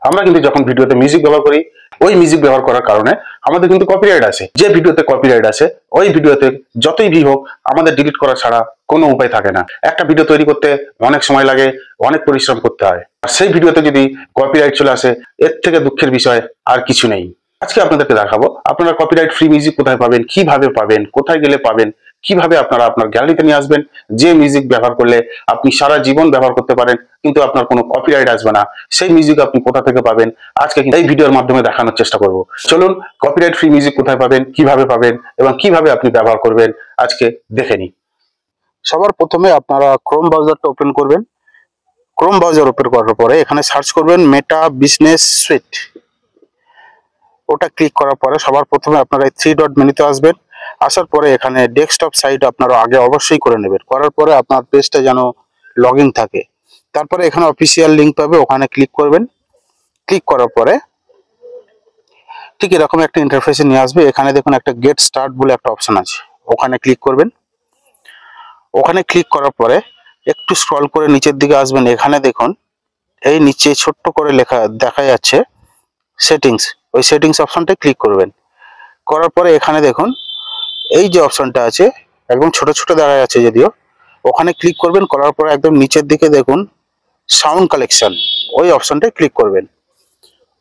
আমরা কিন্তু যখন ভিডিওতে মিউজিক ব্যবহার করি, ওই মিউজিক ব্যবহার করার কারণে আমাদের কিন্তু কপিরাইট আসে। যে ভিডিওতে কপিরাইট আসে ওই ভিডিওতে যতই ভিউ হোক আমাদের ডিলিট করা ছাড়া কোনো উপায় থাকে না। একটা ভিডিও তৈরি করতে অনেক সময় লাগে, অনেক পরিশ্রম করতে হয়, আর সেই ভিডিওতে যদি কপিরাইট চলে আসে এর থেকে দুঃখের বিষয় আর কিছু নেই। আজকে আপনাদেরকে দেখাবো আপনারা কপিরাইট ফ্রি মিউজিক কোথায় পাবেন, কিভাবে পাবেন, কোথায় গেলে পাবেন, কিভাবে আপনারা আপনার গ্যালারিতে নিয়ে আসবেন, যে মিউজিক ব্যবহার করলে আপনি সারা জীবন ব্যবহার করতে পারেন কিন্তু আপনার কোনো কপিরাইট আসবে না, সেই মিউজিক আপনি কোথা থেকে পাবেন আজকে এই ভিডিওর মাধ্যমে দেখানোর চেষ্টা করব। চলুন কপিরাইট ফ্রি মিউজিক কোথায় পাবেন, কিভাবে পাবেন এবং কিভাবে আপনি ব্যবহার করবেন আজকে দেখে নিই। সবার প্রথমে আপনারা ক্রোম ব্রাউজারটা ওপেন করবেন। ক্রোম ব্রাউজার ওপেন করার পরে এখানে সার্চ করবেন মেটা বিজনেস সুইট। ওটা ক্লিক করার পরে সবার প্রথমে আপনারা এই 3 ডট মেনুতে আসবেন। আসার পরে এখানে ডেস্কটপ সাইট আপনারা আগে অবশ্যই করে নেবেন। করার পরে আপনার পেজটা যেন লগ ইন থাকে। তারপরে এখানে অফিসিয়াল লিঙ্ক পাবে, ওখানে ক্লিক করবেন। ক্লিক করার পরে ঠিক এরকম একটা ইন্টারফেসে নিয়ে আসবে। এখানে দেখুন একটা গেট স্টার্ট বলে একটা অপশন আছে, ওখানে ক্লিক করবেন। ওখানে ক্লিক করার পরে একটু স্ক্রল করে নিচের দিকে আসবেন। এখানে দেখুন এই নিচে ছোট্ট করে লেখা দেখা যাচ্ছে সেটিংস, ওই সেটিংস অপশনটা ক্লিক করবেন। করার পরে এখানে দেখুন এই যে অপশনটা আছে একদম ছোট ছোট দেখা যাচ্ছে যদিও, ওখানে ক্লিক করবেন। করার পরে একদম নিচের দিকে দেখুন সাউন্ড কালেকশন, ওই অপশনটা ক্লিক করবেন।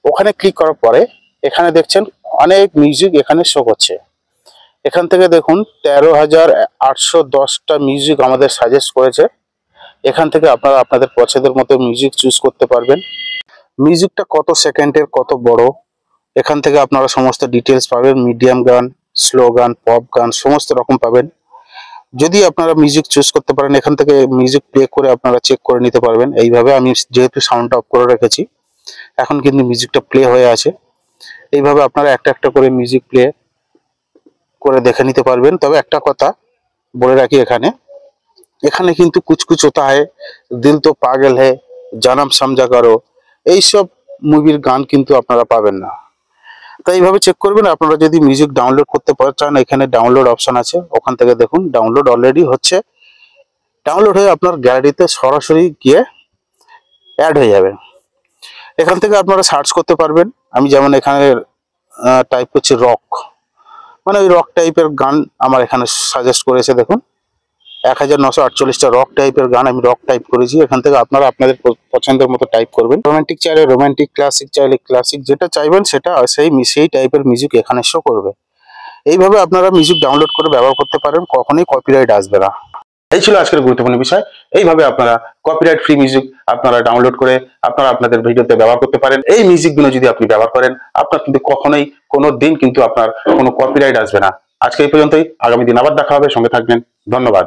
ওখানে ক্লিক করার পরে এখানে দেখছেন অনেক মিউজিক এখানে শো করছে। এখান থেকে দেখুন 13,810টা মিউজিক আমাদের সাজেস্ট করেছে। এখান থেকে আপনারা আপনাদের পছন্দের মতো মিউজিক চুজ করতে পারবেন। মিউজিকটা কত সেকেন্ডের, কত বড়, এখান থেকে আপনারা সমস্ত ডিটেলস পাবেন। মিডিয়াম গান, স্লো গান, পপ গান সমস্ত রকম পাবেন। যদি আপনারা মিউজিক চুজ করতে পারেন এখান থেকে মিউজিক প্লে করে আপনারা চেক করে নিতে পারবেন। এইভাবে আমি যেহেতু সাউন্ডটা অফ করে রেখেছি এখন কিন্তু মিউজিকটা প্লে হয়ে আছে। এইভাবে আপনারা একটা একটা করে মিউজিক প্লে করে দেখে নিতে পারবেন। তবে একটা কথা বলে রাখি, এখানে কিন্তু কুছ কুছ হোতা হ্যায়, দিল তো পাগল হ্যায়, জানাম সমঝা করো, এইসব মুভির গান কিন্তু আপনারা পাবেন না। তাই এইভাবে চেক করবেন। আপনারা যদি মিউজিক ডাউনলোড করতে চান এখানে ডাউনলোড অপশন আছে, ওখান থেকে দেখুন ডাউনলোড অলরেডি হচ্ছে। ডাউনলোড হয়ে আপনার গ্যালারিতে সরাসরি গিয়ে অ্যাড হয়ে যাবে। এখান থেকে আপনারা সার্চ করতে পারবেন। আমি যেমন এখানে টাইপ করছি রক, মানে ওই রক টাইপের গান আমার এখানে সাজেস্ট করেছে। দেখুন 1948টা রক টাইপের গান আমি রক টাইপ করেছি। এখান থেকে আপনারা আপনাদের পছন্দের মতো টাইপ করবেন। রোমান্টিক চাইলে রোমান্টিক, ক্লাসিক চাইলে ক্লাসিক, যেটা চাইবেন সেটা সেই টাইপের মিউজিক এখানে শো করবে। এইভাবে আপনারা মিউজিক ডাউনলোড করে ব্যবহার করতে পারেন, কখনোই কপিরাইট আসবে না। এই ছিল আজকের গুরুত্বপূর্ণ বিষয়। এইভাবে আপনারা কপিরাইট ফ্রি মিউজিক আপনারা ডাউনলোড করে আপনারা আপনাদের ভিডিওতে ব্যবহার করতে পারেন। এই মিউজিকগুলো যদি আপনি ব্যবহার করেন আপনার কিন্তু কখনোই কোনো দিন কিন্তু আপনার কোনো কপিরাইট আসবে না। আজকে এই পর্যন্তই, আগামী দিন আবার দেখা হবে, সঙ্গে থাকবেন। ধন্যবাদ।